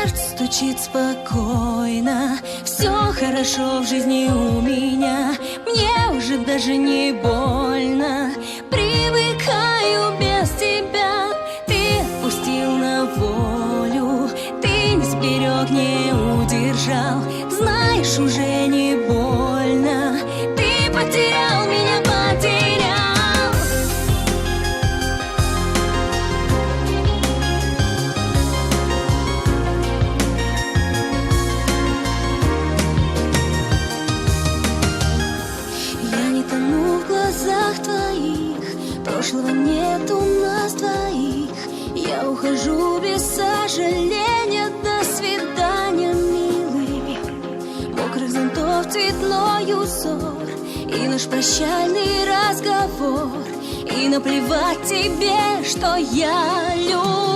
сердце стучит спокойно. Все хорошо в жизни у меня, мне уже даже не больно. Привыкаю без тебя, ты отпустил на волю, ты не сберег, не удержал. Знаешь, уже не больно, ты потерял меня, потерял. Я не тону в глазах твоих, прошлого нет у нас двоих. Я ухожу без сожаления, до свидания, милый. Мокрых зонтов цветной узор и наш прощальный разговор. И наплевать тебе, что я люблю.